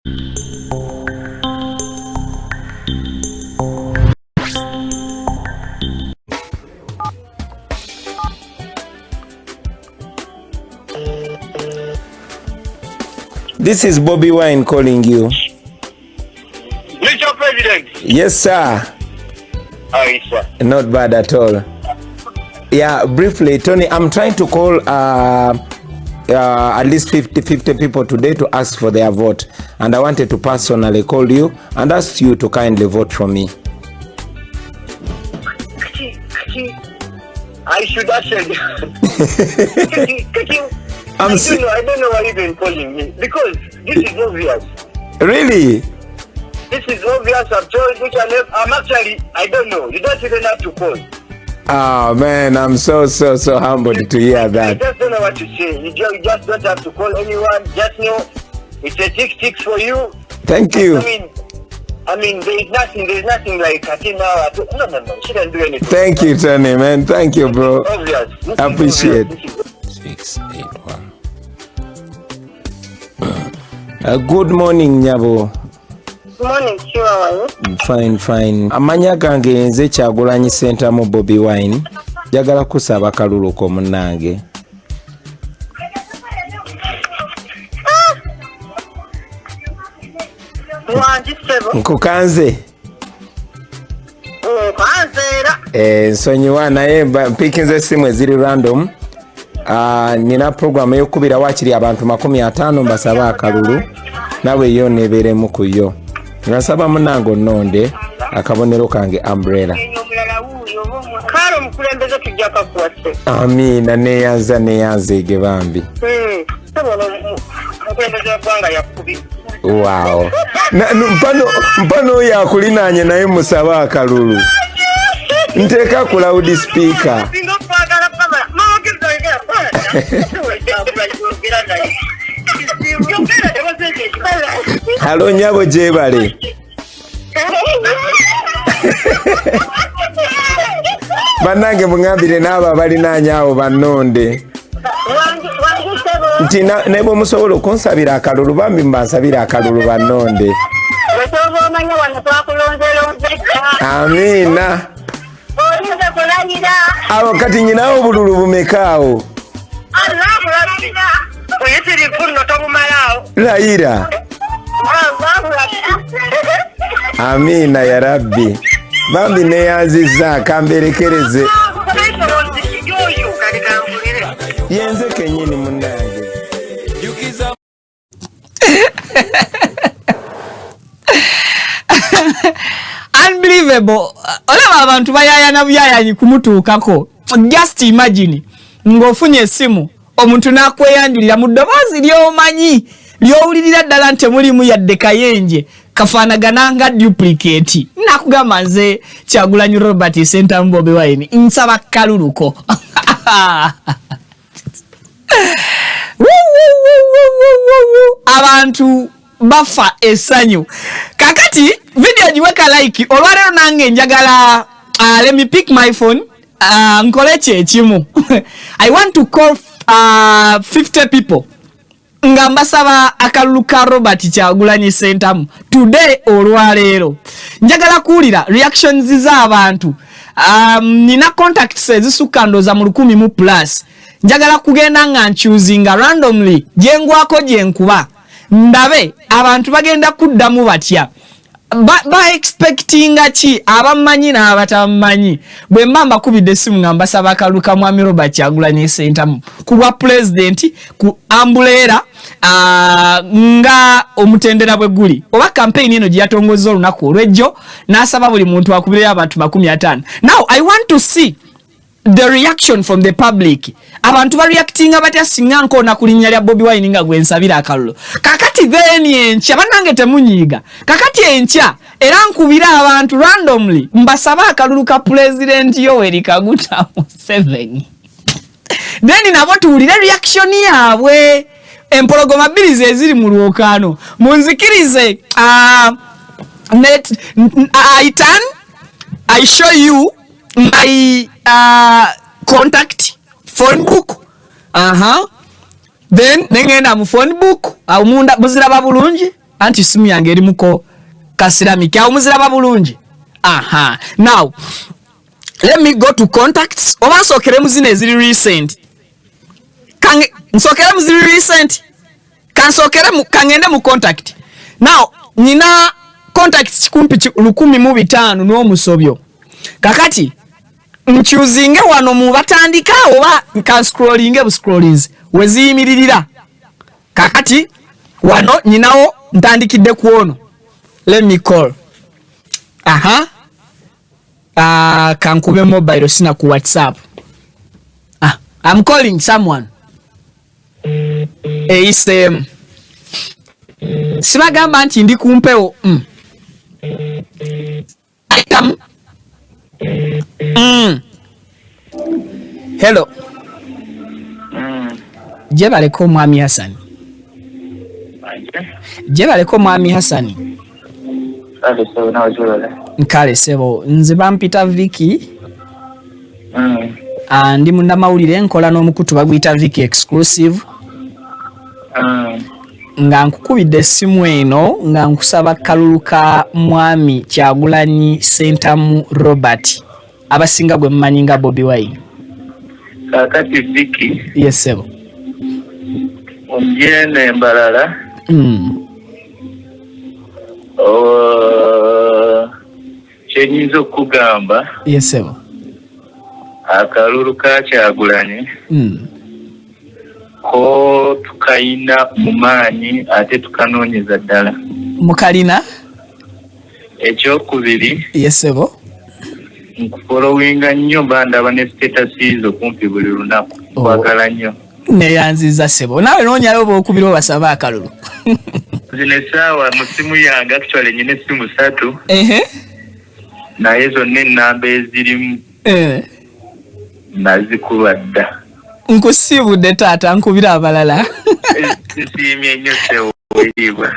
This is Bobby Wine calling you. Mr. President. Yes, sir. How are you, sir? Not bad at all. Yeah, briefly, Tony, I'm trying to call at least 50 people today to ask for their vote. And I wanted to personally call you and ask you to kindly vote for me. I should have said. I don't know why you've been calling me. Because this is obvious. Really? This is obvious. I've told you. I'm actually, I don't know. You don't even have to call. Oh man, I'm so humbled to hear that. I just don't know what to say. You just don't have to call anyone. Just know it's a tick for you. Thank you. I mean, there's nothing like now. No. She didn't do anything. Thank you, Tony, man. Thank you, bro. Obvious. Appreciate. 681. Good morning, Nyabo. Good morning, sure, how are you? Fine. Amanya gange nze Kyagulanyi Center mu Bobby Wine. Jagala kusaba kalulu ko munange. Nkukanze. Nsonyiwa naye mpikinze simu eziri random. Nina program eyokubira wakiri abantu 50 mbasaba akalulu. Nawe yo neberemu kuyo. Nasaba munango nonde akabonero kange umbrella. Karo mukulembeze tujjaka kuwase. Amina neyanze ge bambi. Mukulembeze gwanga yakubi. Wow. Mpano ya kulinanye naye musaba akalulu. Nteka ku loud speaker. Halo Nyabo Jebale. Banange mungambire naba bali nanyawo banonde. Ntina nebo musobolo konsabira akalulu bambi mbansabira akalulu banonde. Amina. Awo kati nyinawo bululu bumekaawo. Laira. Amina ya Rabbi. Bambi neyanziza kamberekereze. Yenze kenyini munange. Unbelievable. Olaba abantu bayayana byayanyi kumutuukako. Just imagine ng'ofunye essimu omuntu nakweyanjulira mu ddoboozi ly'omanyi ly'owulirira ddala nti mulimu yadde kayenje kafaanagana nga duplicate. Nakugamba nze Kyagulanyi Robert Center Bobby Wine nsaba kaluluko. Abantu bafa essanyu. Kakati video giweka like olwalero nange njagala let me pick my phone nkole kyekimu. I want to call 50 people nga mbasaba akalulu ka Robert Kyagulanyi Center today olwalero. Njagala kuwulira reactions z'abantu. Nina contacts ezisukka ndoza mu 100+. Njagala kugenda nga nchuzinga randomly jengwako jenkuba ndabe abantu bagenda kuddamu batya ba expecting chi abamanyi na abatamanyi bwe mamba kubide simu ngamba saba kaluka mwami Robert Kyagulanyi Center kuba president ku ambulera nga omutendera bwe guli oba campaign eno giyatongoza olunaku olwejjo nasaba buli muntu akubirira abantu 50. Now I want to see the reaction from the public. Abantu ba reacting abatya singa nko na kulinya lya Bobby Wine nga gwensabira akalulu. Kakati then encha banange temunyiga. Kakati encha era nkubira abantu randomly mbasaba akalulu ka president Yoweri Kaguta Museveni. Then nabo tuwulire reaction yaabwe empologoma bbiri ze ziri mu lwokano. Munzikirize I show you my contact phone book. Then nengenda mu phone book amunda buzira babulungi anti simu yange erimuko kasiramiki awo muziraba bulungi. Aha, now let me go to contacts. Oba nsokere muzine eziri recent. Nsokere muziri recent. Kansokere kangende mu contact. Now nina contacts kumpi 1,500 n'omusobyo. Kakati nchuzinge wano mu batandika oba nka scrollinge bu scrollings weziyimiririra. Kakati wano nyinawo ntandikidde kuono. Let me call. Aha. Kankube mobile sina ku WhatsApp. I'm calling someone. Same. Sibagamba nti ndi kumpewo. Hello. Jebaleko Mwami Hassan. Jebaleko Mwami Hassan. Nkale sebo nze bampita Vicky. Ndi munda mawulire nkola n'omukutu baguyita Vicky exclusive. Nga nkukubidde essimu eno nga nkusaba kalulu ka Mwami Kyagulanyi Ssentamu Robert abasinga gwe mmanyi nga Bobi Wine. Kakati Vicky. Yes sebo. Omjene Mbalala. Kyenyiza okugamba. Yes sebo. Akalulu ka Kyagulanyi. Ko tukayina mu maanyi ate tukanoonyeza ddala. Mukalina? Ekyokubiri. Yes sebo. Nkufolowinga nnyo ndaba ne status okumpi buli lunaku. Kwagala nnyo. Neyanziza sebo. Nawe noonyayo bw'okubira obasaba akalulu. Zino essaawa mu simu yange actually nyina essimu 3. Naye zonna ennamba ezirimu nazikulwa dda. Nkusiibudde taata nkubira abalala. Nsiimye nnyo sewoliibwa.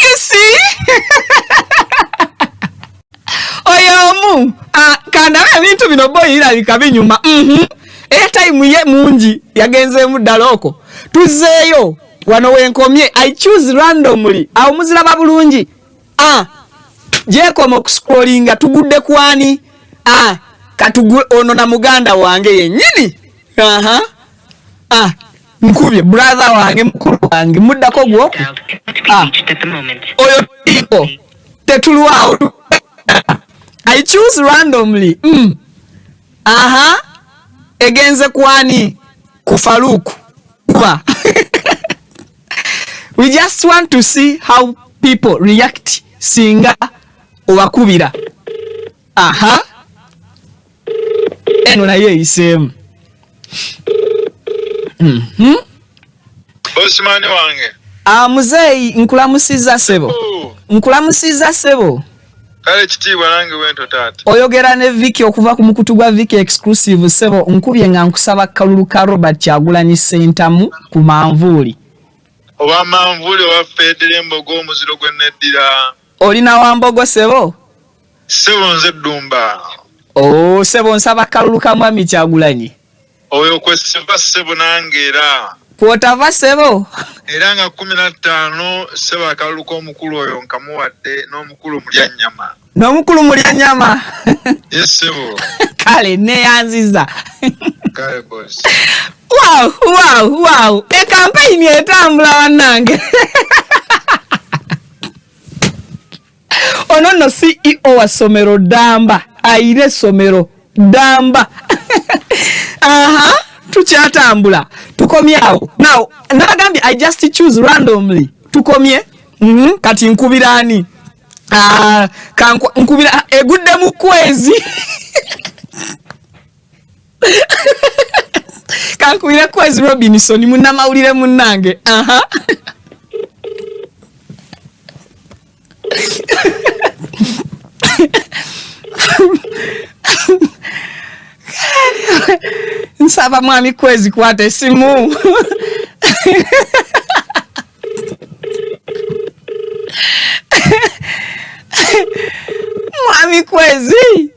You see? Oyomu kandabe ebintu bino boyirabika binyuma. Airtime ye mungi yagenzeemu ddala okwo. Tuzeeyo wano wenkomye. I choose randomly. Awo muziraba bulungi. Jekoma okuscrollinga tugudde kwani? Katugwe ono na muganda wange yennyini. Nkubye brother wange mukulu wange muddako gwo. Oyo iko tetulwawo. I choose randomly. Egenze kwani ku Faruku. We just want to see how people react singa owakubira. Eno naye isemu. Osmani wange. Muzeyi nkulamusiza sebo. Nkulamusiza sebo. Kale kitiibwa nange wento taata. Oyogera ne Vicky okuva ku mukutu gwa Vicky exclusive sebo nkubye nga nkusaba kalulu ka Robert Kyagulanyi Ssentamu ku manvuuli. Oba manvuuli oba Federe Mbogo omuziro gwe neddira. Olina Wambogo sebo? Sebo nze Ddumba. Sebo nsaba kalulu ka Mwami Kyagulanyi. Oyo kwesiba sebo nange era. Kwotava sebo? Era nga 15 sebo akalulu k'omukulu oyo nkamuwadde n'omukulu mulya nnyama. N'omukulu mulya nnyama? Yes sebo. Kale neyanziza. Kale boss. Wow. Campaign etambula wannange. Ono no CEO wa somero Damba. Aire somero Damba. Tukyatambula. Tukomye awo. Now, nagambye I just choose randomly. Tukomye. Kati nkubirani. Nkubira egudde mu kwezi. Kankubira kwezi Robinson munnamawulire munnange. Nsaba Mwami Kwezi kwate simu. Mwami Kwezi.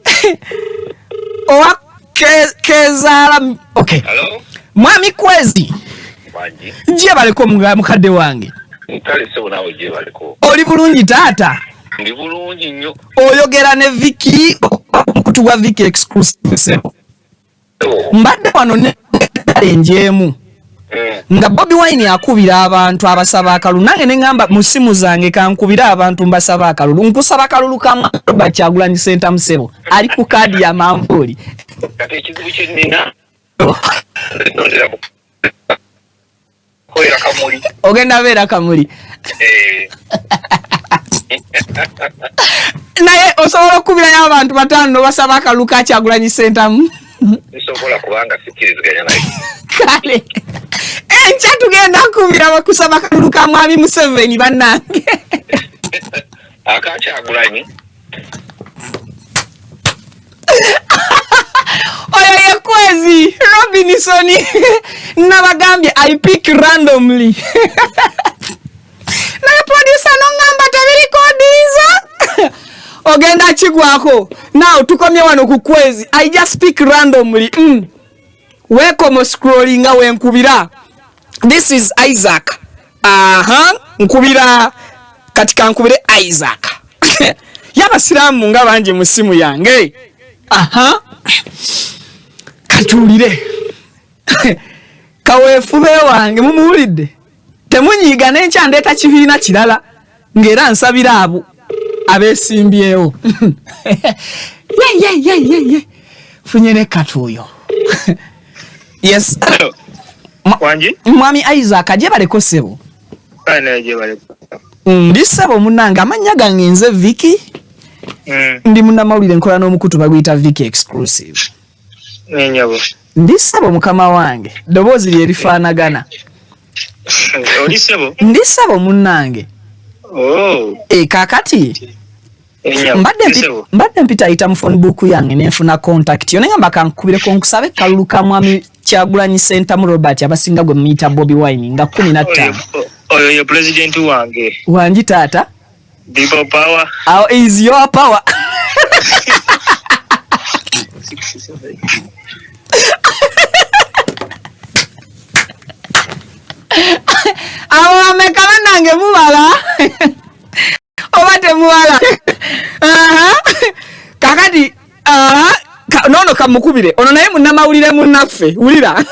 Kezala. Okay. Hello? Mwami Kwezi. Wanji. Njiye baleko mukadde wange. Kale sebo nawe je baliko. Oli bulungi taata. Ndi bulungi nnyo. Oyogera ne Vicky kutuwa Vicky exclusive sebo. Mbadde wano ne njemu. Nga Bobi Wine akubira abantu abasaba akalulu nange ne ngamba mu simu zange kankubira abantu mbasaba akalulu nkusaba akalulu kama Kyagulanyi Ssentamu sebo ali ku kadi ya manvuli kati ekizibu kye nnina ogenda beera Kamuli naye osobola okubirayo abantu bataano basaba akalulu ka Kyagulanyi Ssentamu nsobola kubanga sikiriziganya naye kale encha tugenda kubira bakusaba akalulu ka Mwami Museveni bannange aka Kyagulanyi oyo ye Kwezi Robinson nabagambye I pick randomly naye producer nongamba tabirikodiza ogenda kigwako now tukomye wano ku Kwezi I just pick randomly wekomo scrolling wenkubira this is Isaac nkubira katika nkubire Isaac yabasiramu nga banje mu simu yange katulire kawefube wange mumuwulidde temunyiga n'enkya ndeeta kibiina kirala ng'era nsabira abo abesimbyewo ye funye ne katuuyo yes wanji Mwami Isaac aje baleko sebo je baleko ndi sebo munanga amanya gange nze Vicky ndi munnamawulire nkola n'omukutu baguyita Vicky exclusive nenyabo ndi sebo mukama wange ddoboozi lye lifaanagana oli sebo ndi sebo munnange kakati mbadde mpita ayita mu phone book yange nenfuna contact yo nengamba kankubireko nkusabe kalulu ka Mwami Kyagulanyi Ssentamu Robert abasinga gwe muyita Bobi Wine nga 15 oyo ye president wange wanji taata people power how is your power awo amekaba nange mubala obate muwala kakati nono kamukubire ono naye munnamawulire munnaffe wulira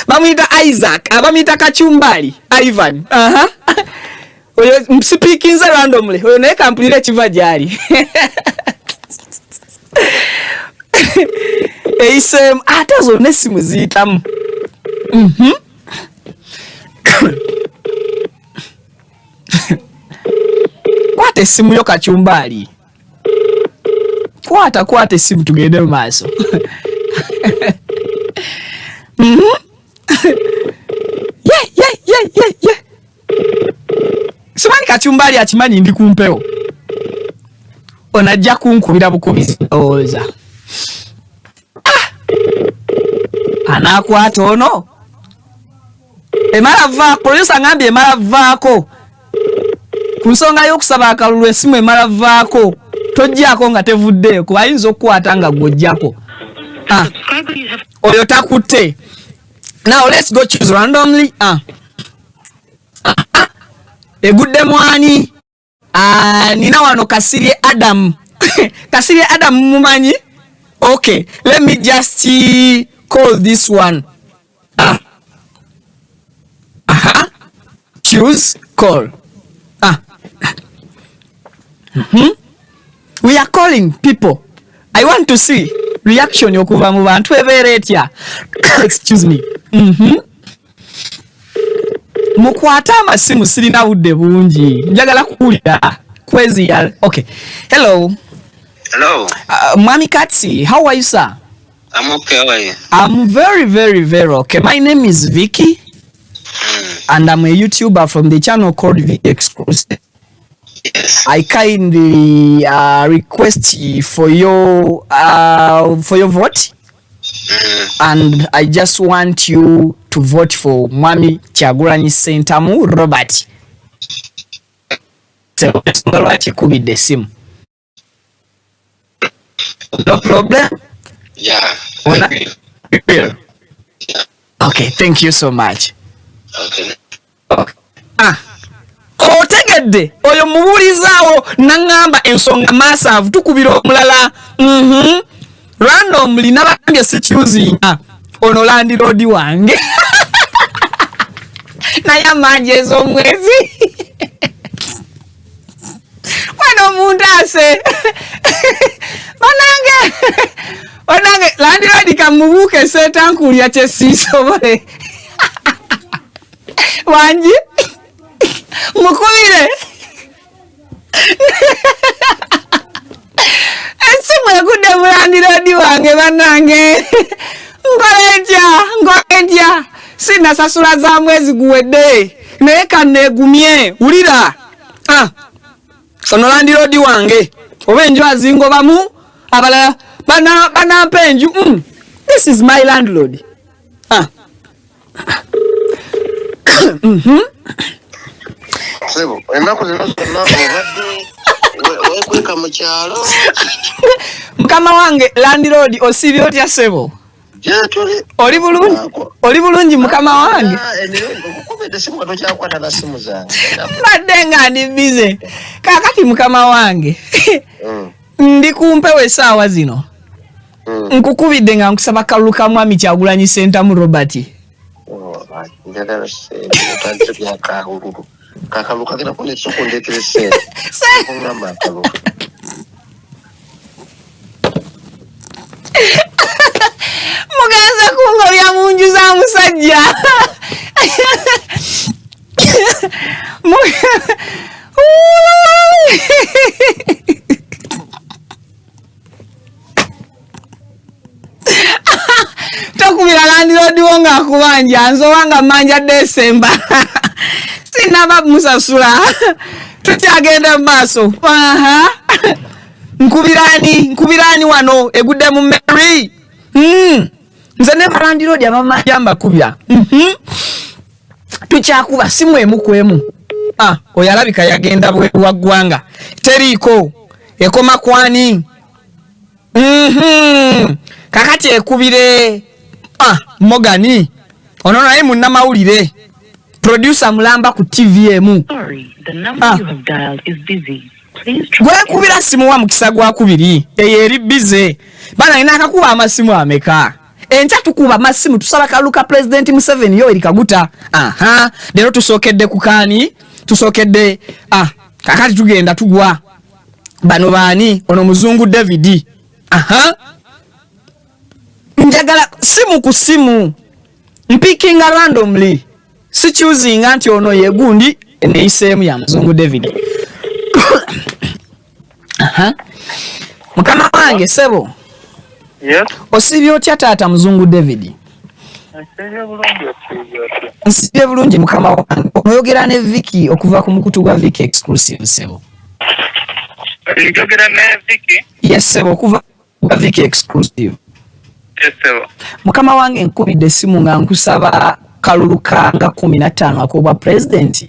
bamuyita Isaac abamuyita Kachumbali Ivan oyo msipikinze randomly oyo naye kampulire ekiva gyali eisem ate zonna essimu ziyitamu kwata essimu yo Kachumbali kwata essimu tugende mu maaso ye simanyi Kachumbali akimanyi ndi kumpewo onajja kunkubira bukubizi oza anakwata ono emala vaako producer ngambye emala vaako ku nsonga y'okusaba akalulu essimu emala vaako tojjako nga tevuddeeko ayinza okukwata nga gwojjako oyo takutte now let's go choose randomly egudde mwani nina wano Kasirye Adam Kasirye Adam mumanyi okay let me just call this one choose call we are calling people. I want to see reaction yokuva mu bantu ebeera etya excuse me mukwata amasimu sirina budde bungi njagala kuwulira Kwezi ya okay hello Mwami Katsi, how are you sir? I'm okay, how are you? I'm very okay. My name is Vicky and I'm a YouTuber from the channel called Vicky Exclusive. Yes. I kindly request for your vote, and I just want you to vote for Mwami Kyagulanyi Ssentamu Robert. So let's go with the sim. No problem. Yeah. Yeah. Okay, thank you so much. Okay. Otegedde oyo mubuulizaawo nangamba ensonga massive tukubira omulala randomly nabagambye sikyuzinga ono Land Road wange naye amanji ez'omwezi wano omuntu ase banange Land Road kamubuuke seetankuulya kyesiisobole wangi mukubire esimu egudde mu Land Road wange banange ngoletya sinasasula za mwezi guwedde naye kanneegumye wulira ono Land Road wange oba enju azingobamu abalala banampa enju this is my landlord. Sebo, ennaku zino zonna obadde weekweka mu kyalo. Mukama wange Land Road osibye otya Sebo? Gyetuli. Oli bulungi mukama wange? Okukubidde simu tokyakwata na simu zange. Badde nga ndi bize. Kaakati mukama wange. Ndi kumpewo essaawa zino. Nkukubidde nga nkusaba kalulu ka mwami Kyagulanyi Ssentamu Robert. Njagala ssente otandise byakahululu. Kakalulu kagenda kunetsa okundeetera ssente. Okungamba akalulu. Mugenze kungobya mu nju za musajja. Tokubira Land Road wonga akubanja nzowanga manja December. Sinaba musasula. Tukyagenda maaso. Nkubirani wano egudde mu Mary. Nze ne Land Road amamanja mbakubya. Tukyakuba simu emu kwemu. Oyalabika yagenda bwa ggwanga. Teriiko ekoma kwani. Kakati ekubire Mogani ono naye munnamawulire producer mulamba ku TV emu. Gwekubira simu wa mukisa gwakubiri eyo eri bize bana ina akakuba amasimu ameka enkya tukuba amasimu tusaba kaluka President Museveni yo eri kaguta. Lero tusookedde kukani tusookedde kakati tugenda tugwa bano baani ono muzungu David. Njagala simu ku simu picking randomly si choosing anti ono yegundi neisemu ya muzungu David. Mukama wange Sebo. Yes. Osibye otya taata muzungu David? Nsibye bulungi mukama wange. Oyogera ne Vicky okuva ku mukutu gwa Vicky exclusive Sebo. Oyogera ne Vicky? Yes Sebo okuva ku Vicky exclusive. Yes Sebo. Mukama wange nkubidde simu nga nkusaba kaluluka nga 15 akobwa president.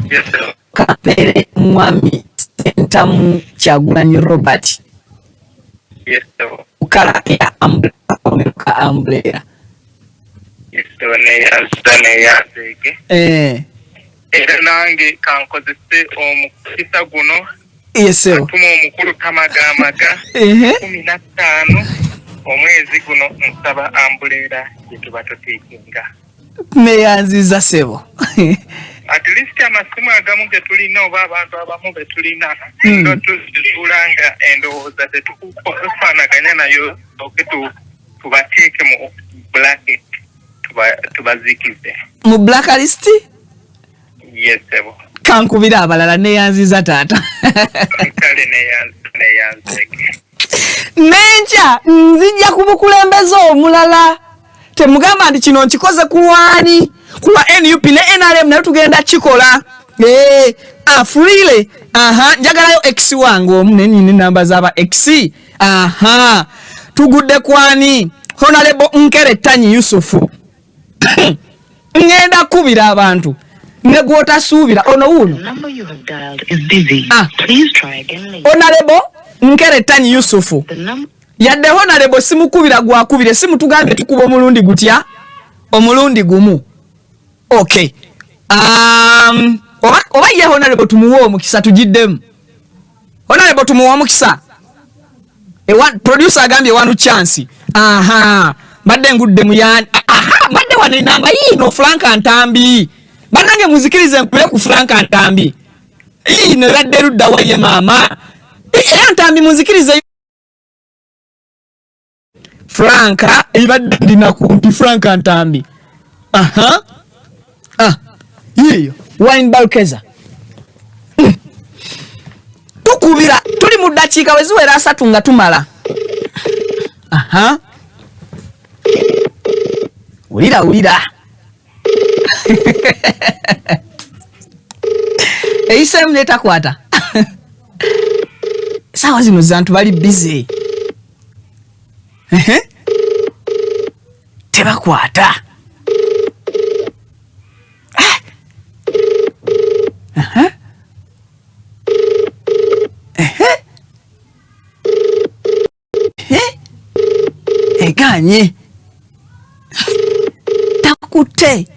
Yes Sebo. Kapere mwami Ssentamu Kyagulanyi Robert. Yes Sebo. Ukala ya umbrella. Yes Sebo ne yazege. Era nange kankozese omukisa guno. Yes Sebo. Atuma omukulu kamagamaga 15 omwezi guno nsaba ambulera yetuba totekinga. Neyanziza Sebo. At least amasimu agamu getulina oba abantu abamu betulina ndo tuzulanga endowooza tetukufaanaganya nayo oke tubateeke mu bracket tubazikize mu blacklist. Yes Sebo. Kankubira abalala neyanziza taata. Kale neyanzeke. Menja nzijja kubukulembeza omulala. Temugamba nti kino nkikoze kulwani kuwa NUP ne NRM nayo tugenda kikola. Freely. Njagalayo X wange omunenine namba zaba X. Tugudde kwani Honorable Nkeretanyi Yusufu. Ngenda kubira abantu negota suubira ono uno. Honorable Nkeretanyi Yusufu. Yadde Honorable simukubira gwakubire simu tugambe tukuba omulundi gutya omulundi gumu. Okay. Oba ye honorable tumuwo mukisa tujiddemu. Honorable tumuwo mukisa. Producer agambye wanu chance. Badde ngudde muyani. Badde wane namba no Frank Antambi. Banange muzikirize mpule ku Frank Antambi. Ne badde rudda waye mama. Antambi muzikirize Franka ibadde ndina kumpi Frank Antambi. Yiyo wine balkeza. Tukubira tuli mu dakiika weziwera 3 nga tumala. Ulira. Eisem leta kwata. Sawa zino zantu bali busy. Teba kwata. Eganye. Takute.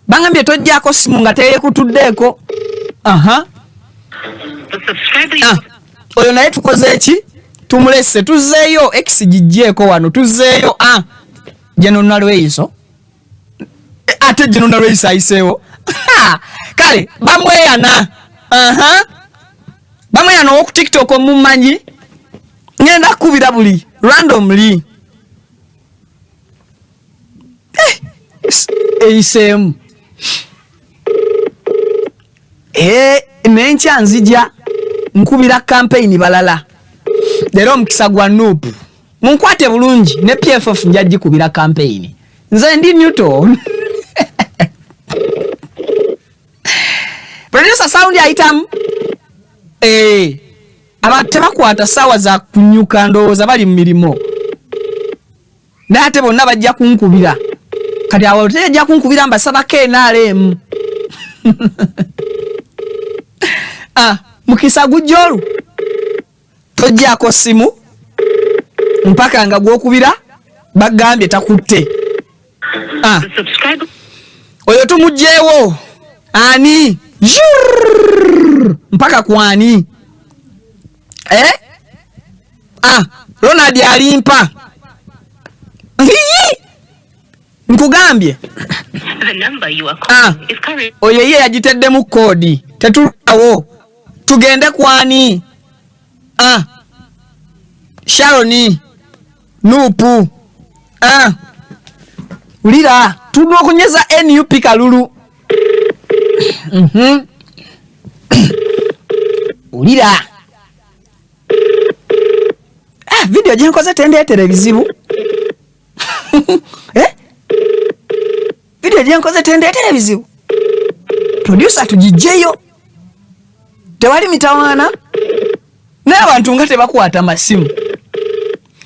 Bangambye tojjako simu nga teyekutuddeko. Oyo naye tukoze eki? Tumulese tuzeeyo X gijjeko wano tuzeeyo General Lweiso. Ate General Lweiso ayiseewo. Kale bamweyana. Bamweyana oku TikTok omumanyi. Ngenda kubira buli randomly. Eisem. Nencha nzija nkubira campaign balala. Lero mukisa gwa Nup. Munkwate bulungi ne PFF njaji kubira campaign. Nze ndi Newton. Producer sound ya item. Abateba kwata sawa za kunyuka ndowooza bali mmirimo. Nate bonna bajja kunkubira. Kati awo tejja kunkubira mbasaba KNRM. Mukisa gujolu. Tojjako simu. Mpaka nga gwokubira bagambye takutte. Oyo tumujjeewo. Ani? Mpaka kwani? Ronald alimpa. Nkugambye. The number you are calling is current. Oyo ye yagitedde mu kodi. Tetulawo. Tugende kwani? Sharoni. Nupu. Ulira. Tudwa kunyeza NUP Kalulu. Ulira. Video jenkoze tende televizivu. Video jenkoze tende televizivu. Producer tujijeyo. Tewali mitawana. N'abantu nga tebakwata masimu.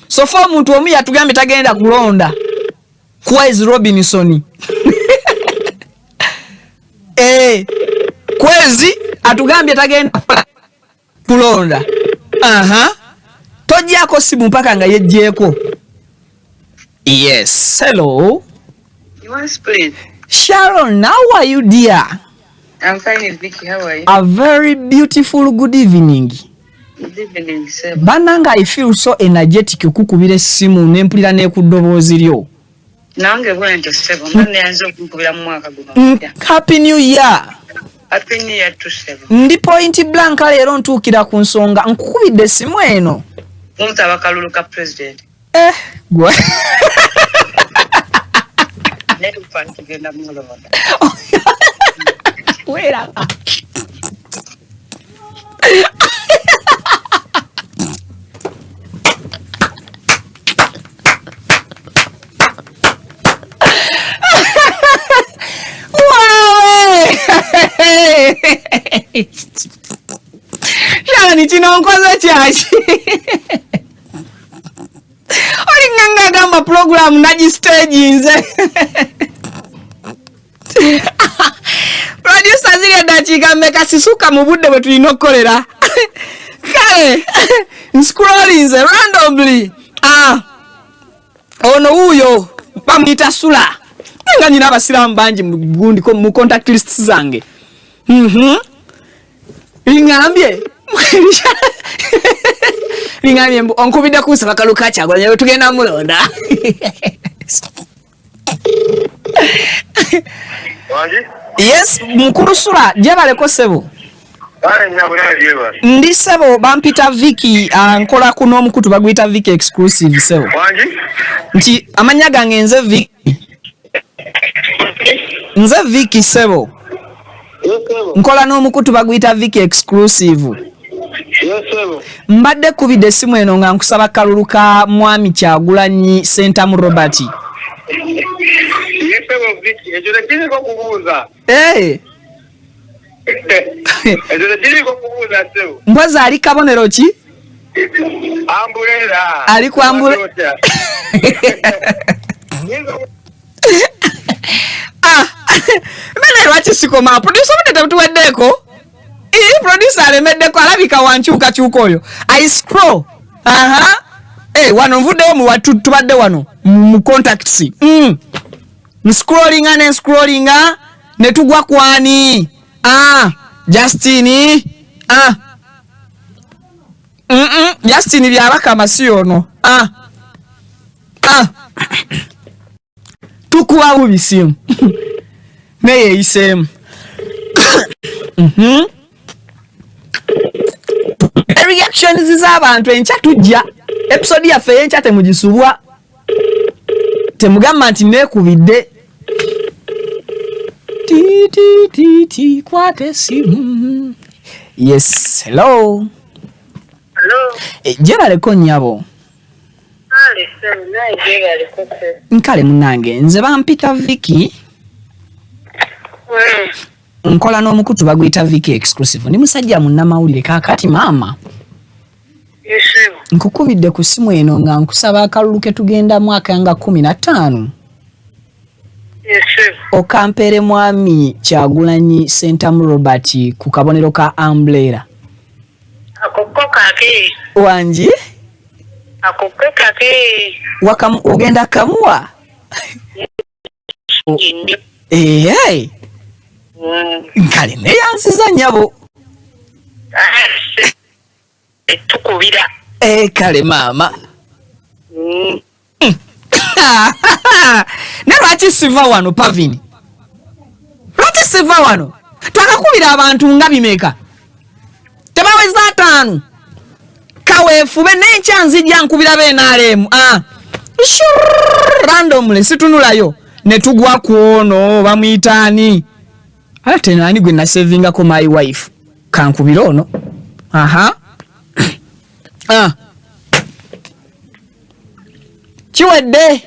So for muntu omu yatugambe tagenda kulonda. Kwezi Robinson. Kwezi atugambye tagenda kulonda. Tojjako simu mpaka nga yejjeko. Yes. Hello. Yes, please. Sharon, how are you, dear? I'm fine, Vicky. How are you? A very beautiful good evening. Good evening, sir. Bananga, I feel so energetic kukubira simu nempulira n'ekudoboozi lyo. Nange bwento sebo mane anzo kukubira mu mwaka guno. Happy New Year. Happy New Year to sebo. Ndi point blank leero ntuukira ku nsonga nkukubidde simu eno. Muntu abakalulu ka president. Gwe. Netu fan kigenda mu londa. Wera. Shani chinonkoza chachi. Olinganga gamba program naji stage nze. Producer zile dachika meka sisuka mu budde bwe tulinokolera. Kale scrolling nze randomly. Ono uyo bamwita Sula. nga nyina abasiramu bangi mugundi ko mu contact list zange. Lingambye lingambye onkubidde kusaba Kaluka Kyagulanyi tugenda mulonda. Yes, mukuru sura jebaleko sebo. Ndi sebo bampita Vicky nkola kuno omukutu bagwita Vicky exclusive sebo. Nti amanya gange nze Vicky. Nze Vicky sebo. Nkola n'omukutu bagwita Vicky exclusive. Mbadde kubidde essimu eno nga nkusaba kalulu ka mwami Kyagulanyi Sentamu Robert. Mbwaza ali kabonero ki? Ambulera. Ali ku ambulera. Mene lwaki sikoma producer mutete tuweddeko. Producer alemeddeko alabika wanchuka chuko oyo. I scroll. Wano nvuddeyo mu watu tubadde wano mu contacts. Scrollinga ne tugwa kwani. Justini. Justini byabaka masiyo no. Tukuwa ubisimu. Neye isemu. Reactions z'abantu encha tujja. Episode ya fe encha temugisubwa. Temugamba nti nekubidde. Ti kwate simu. Yes, hello. Hello. Jebaleko nnyabo. Nkale munange nze bampita Vicky. Nkola n'omukutu bagwita Vicky exclusive. Ndi musajja munnamawulire kakati mama. Yes. Nkukubidde ku simu eno nga nkusaba akalulu ke tugenda mwaka nga 15. Yes. Okampere mwami Kyagulanyi Sentamu Robert ku kabonero ka umbrella. Akokoka ke. Wanji? Akokoka ke. Ogenda kamuwa? Hey. Nkale neyansiza nyabo. Tukubira. Kale mama. Lwaki siva wano Pavini? Lwaki siva wano? Twakakubira abantu nga bimeka. Tebaweza 5. Kaweefube n'enkya nzijja nkubira b'NRM. Randomly situnulayo ne tugwa kuono bamuyitaani. Ate nani gwe na savinga ko my wife. Kankubira ono. Chiwedde.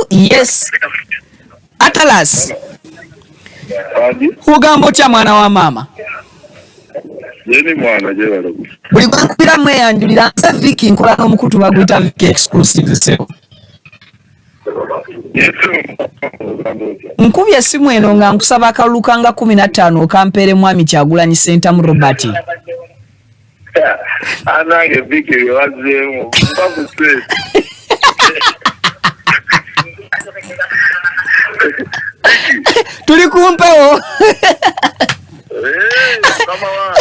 Yes. Atalas. Ugambo cha mwana wa mama. Yeni mwana jebalo. Buli kwankubira mweyanjulira nsa Vicky nkola n'omukutu bagwita Vicky exclusive sebo. Nkubye simu eno nga nkusaba akalulu kanga 15 okampere mwami Kyagulanyi Sentamu Robert. Anange Vicky wazemu mbakuse. Tuli kumpewo. Kama wa.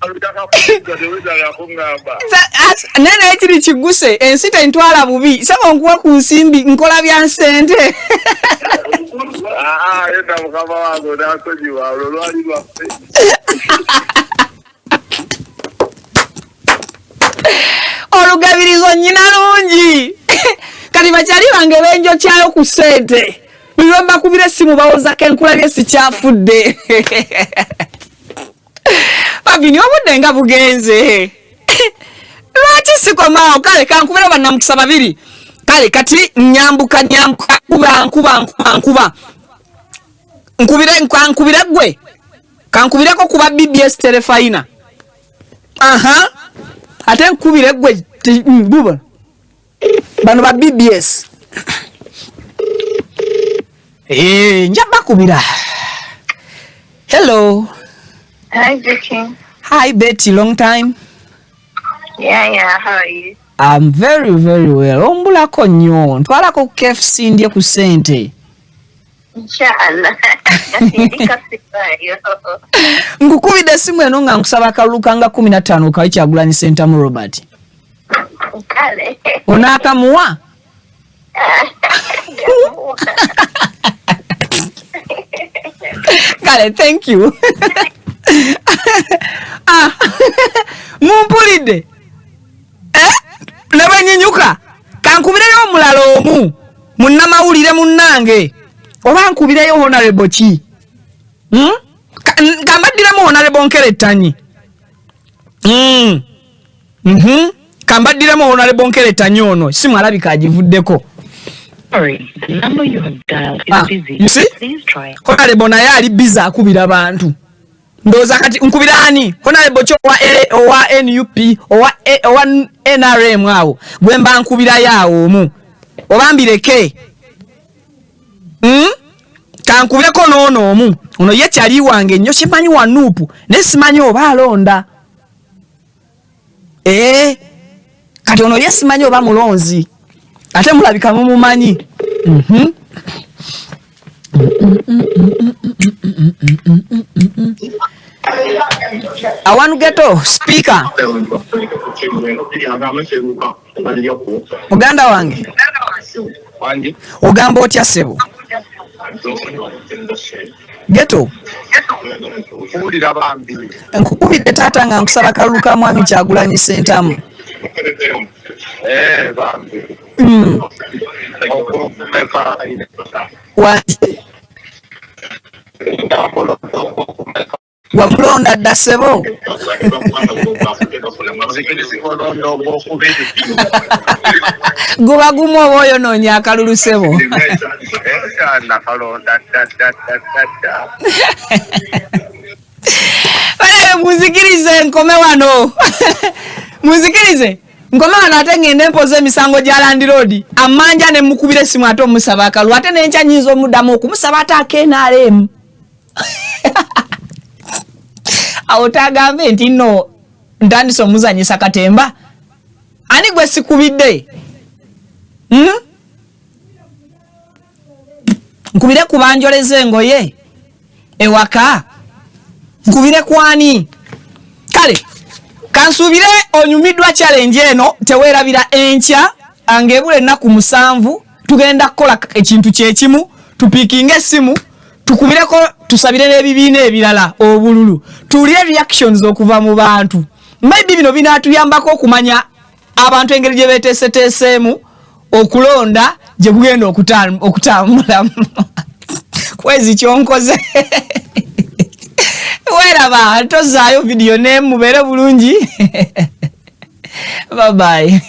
Alutaka kufunga deweza ya kungamba. Nene ekiri kiguse ensita ntwala bubi. Saba nkuwa ku nsimbi nkola bya nsente. Yenda mukama wangu nasoji wa lolwali lwaffe. Olugabirizo nyina lungi. Kati bakyali bange benjo kyayo ku sente. Bilomba kubira simu bawoza kenkula byesi kyafudde. Pavini obudde nga bugenze. Lwaki sikomao kale kankubira bannamukisa babiri. Kale kati nyambuka nkuba. Nkubira gwe. Kankubirako kuba BBS telefaina. Ate nkubire gwe buba. Bano ba BBS. Njaba kubira. Hello. Hi, Vicky. Hi, Betty. Long time. Yeah, how are you? I'm very, very well. Ombulako nnyo. Ntwalako ku KFC ndye ku ssente. Inshallah. Nkukubidde essimu eno nga nkusaba akalulu kanga 15 kali Kyagulanyi Ssentamu Robert. Kale. Onaakamuwa? Kale, thank you. Mumpulidde? Ne bwenyinyuka kankubireyo omulala omu munnamawulire munnange oba nkubireyo honorable ki kambaddiremu honorable Nkerettanyi kambaddiremu honorable Nkerettanyi ono simu alabika agivuddeko. Sorry, the number you have dialed is busy. You see? Please try. Honorable naye ali busy akubira abantu. Ndoza kati nkubira ani? Honorable cho wa NUP owa NRM awo. Gwemba nkubira yawo omu. Obambireke. Kankubireko nono omu. Ono ye kyali wange nnyo simanyi wa nupu. Ne simanyi oba alonda. Kati ono ye simanyi oba mulonzi. Ate mulabika mumumanyi. I want to get to speaker. Uganda wange. Ogamba otya sebo? Geto. Nkukubidde taata nga nkusaba kalulu ka mwami Kyagulanyi Ssentamu. Wamulonda dda ssebo. Guba gumu oba oyonoonya akalulu ssebo. Muzikirize nkome wano. Muzikirize nkome wano ate ngende mpoze emisango gya Land Road. Amanja ne mukubire simu ate omusaba akalulu ate n'enkya nyinza omuddamu okumusaba ate akenaalemu. Awotagambe nti no ntandise omuzanyisa katemba. Ani gwe sikubidde? Nkubire kubanjoleze engoye ewaka. Nkubire kwani? Kale kansubire onyumiddwa challenge eno teweerabira enkya angebule ennaku 7 tugenda kukola ekintu kyekimu tupikinga essimu tukubireko tusabire n'ebibiina ebirala obululu tulire reactions okuva mu bantu maybe bino binaatuyambako okumanya abantu engeri gye beeteeseteeseemu okulonda gye kugenda okutambula kwezi kyonkoze weraba tozaayo video ne mubeere bulungi bye bye.